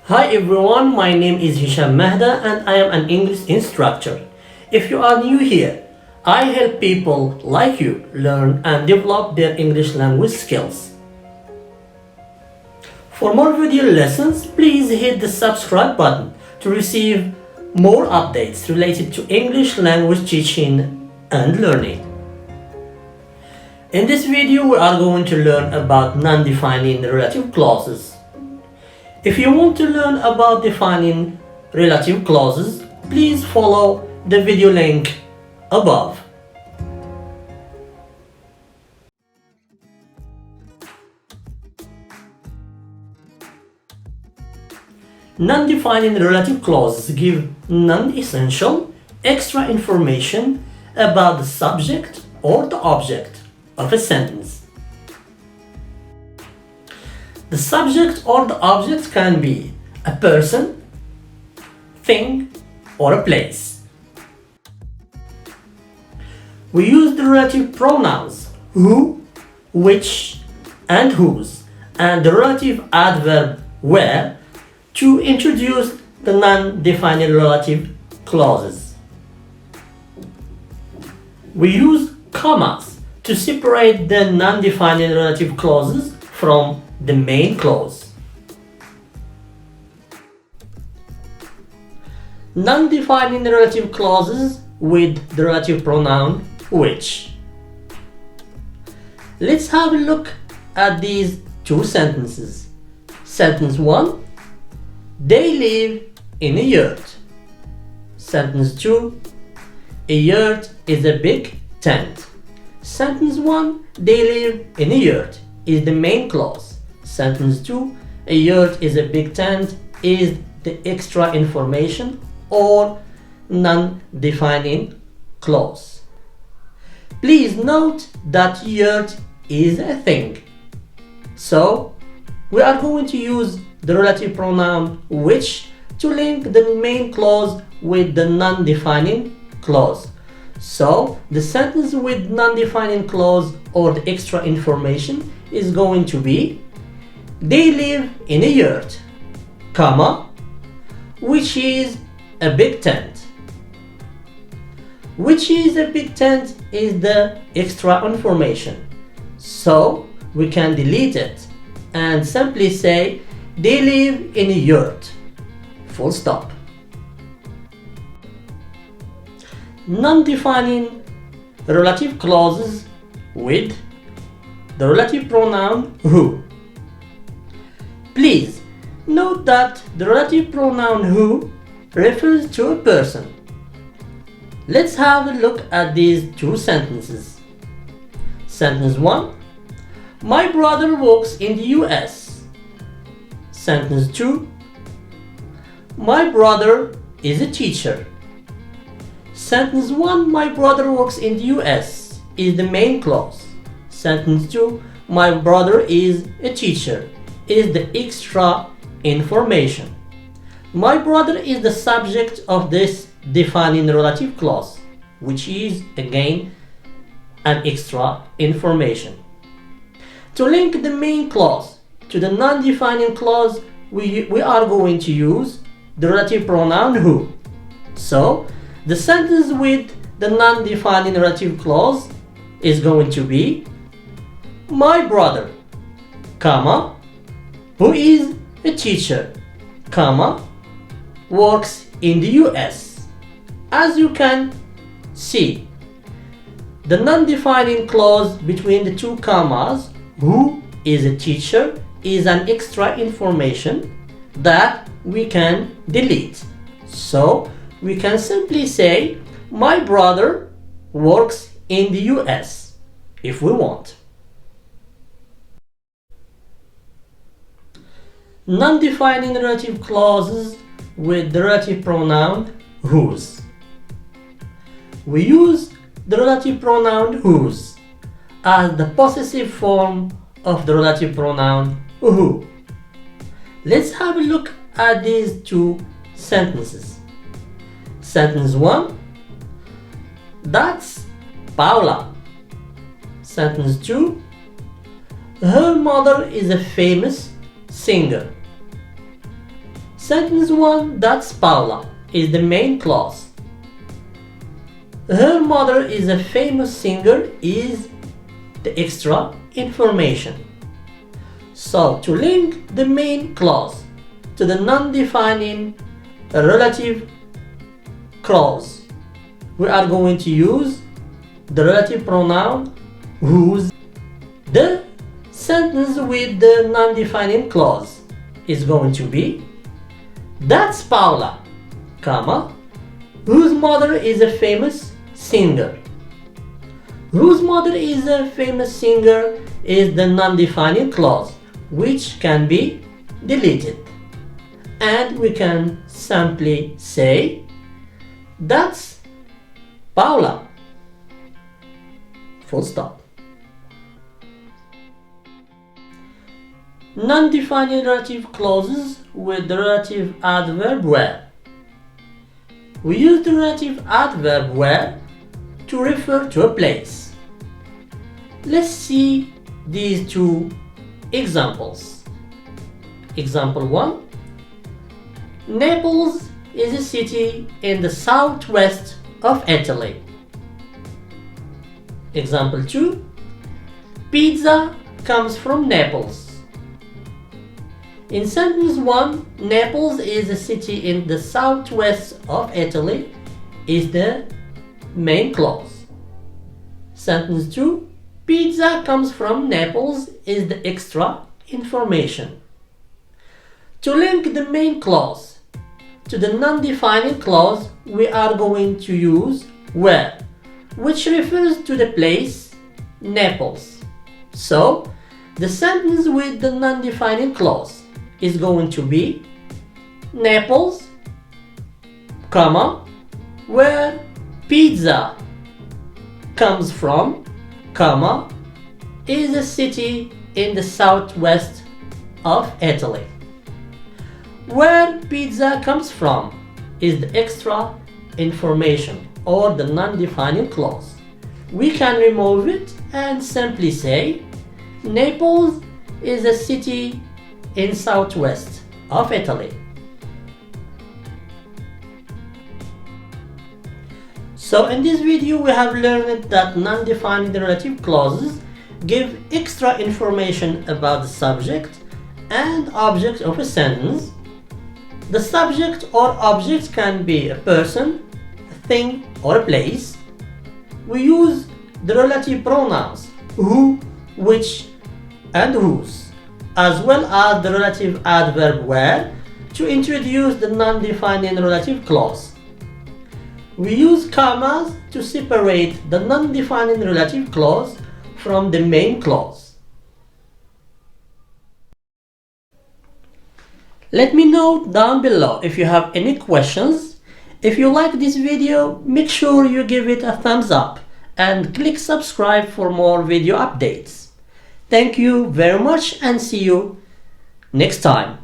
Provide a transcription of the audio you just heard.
Hi everyone, my name is Hisham Mehda and I am an English instructor. If you are new here, I help people like you learn and develop their English language skills. For more video lessons, please hit the subscribe button to receive more updates related to English language teaching and learning. In this video, we are going to learn about non-defining relative clauses. If you want to learn about defining relative clauses, please follow the video link above. Non-defining relative clauses give non-essential extra information about the subject or the object of a sentence. The subject or the object can be a person, thing, or a place. We use the relative pronouns who, which, and whose, and the relative adverb where to introduce the non-defining relative clauses. We use commas to separate the non-defining relative clauses from the main clause. Non-defining relative clauses with the relative pronoun which. Let's have a look at these two sentences. Sentence 1. They live in a yurt. Sentence 2. A yurt is a big tent. Sentence 1. They live in a yurt is the main clause. Sentence 2. A yurt is a big tent is the extra information or non-defining clause. Please note that yurt is a thing. So we are going to use the relative pronoun which to link the main clause with the non-defining clause. So the sentence with non-defining clause or the extra information is going to be they live in a yurt, comma, which is a big tent. Which is a big tent is the extra information. So we can delete it and simply say they live in a yurt, full stop. Non-defining relative clauses with the relative pronoun who. Please note that the relative pronoun who refers to a person. Let's have a look at these two sentences. Sentence 1. My brother works in the US. Sentence 2. My brother is a teacher. Sentence 1. My brother works in the US is the main clause. Sentence 2. My brother is a teacher is the extra information. My brother is the subject of this defining relative clause, which is again an extra information. To link the main clause to the non-defining clause, we are going to use the relative pronoun who. So the sentence with the non-defining relative clause is going to be my brother, comma, who is a teacher, comma, works in the US. As you can see, the non-defining clause between the two commas, who is a teacher, is an extra information that we can delete. So we can simply say, my brother works in the US, if we want. Non-defining relative clauses with the relative pronoun whose. We use the relative pronoun whose as the possessive form of the relative pronoun who. Let's have a look at these two sentences. Sentence 1. That's Paula. Sentence 2. Her mother is a famous singer. Sentence 1, that's Paula, is the main clause. Her mother is a famous singer is the extra information. So to link the main clause to the non-defining relative clause, we are going to use the relative pronoun whose. The sentence with the non-defining clause is going to be that's Paula, comma, whose mother is a famous singer. Whose mother is a famous singer is the non-defining clause, which can be deleted. And we can simply say that's Paula. Full stop. Non-defining relative clauses with the relative adverb where. We use the relative adverb where to refer to a place. Let's see these two examples. Example 1. Naples is a city in the southwest of Italy. Example 2. Pizza comes from Naples. In sentence 1, Naples is a city in the southwest of Italy is the main clause. Sentence 2, pizza comes from Naples is the extra information. To link the main clause to the non-defining clause, we are going to use where, which refers to the place Naples. So, the sentence with the non-defining clause is going to be Naples, comma, where pizza comes from, comma, is a city in the southwest of Italy. Where pizza comes from is the extra information or the non-defining clause. We can remove it and simply say Naples is a city in southwest of Italy. So in this video we have learned that non-defining relative clauses give extra information about the subject and object of a sentence. The subject or object can be a person, a thing, or a place. We use the relative pronouns who, which, and whose, as well as the relative adverb where to introduce the non-defining relative clause. We use commas to separate the non-defining relative clause from the main clause. Let me know down below if you have any questions. If you like this video, make sure you give it a thumbs up and click subscribe for more video updates. Thank you very much and see you next time.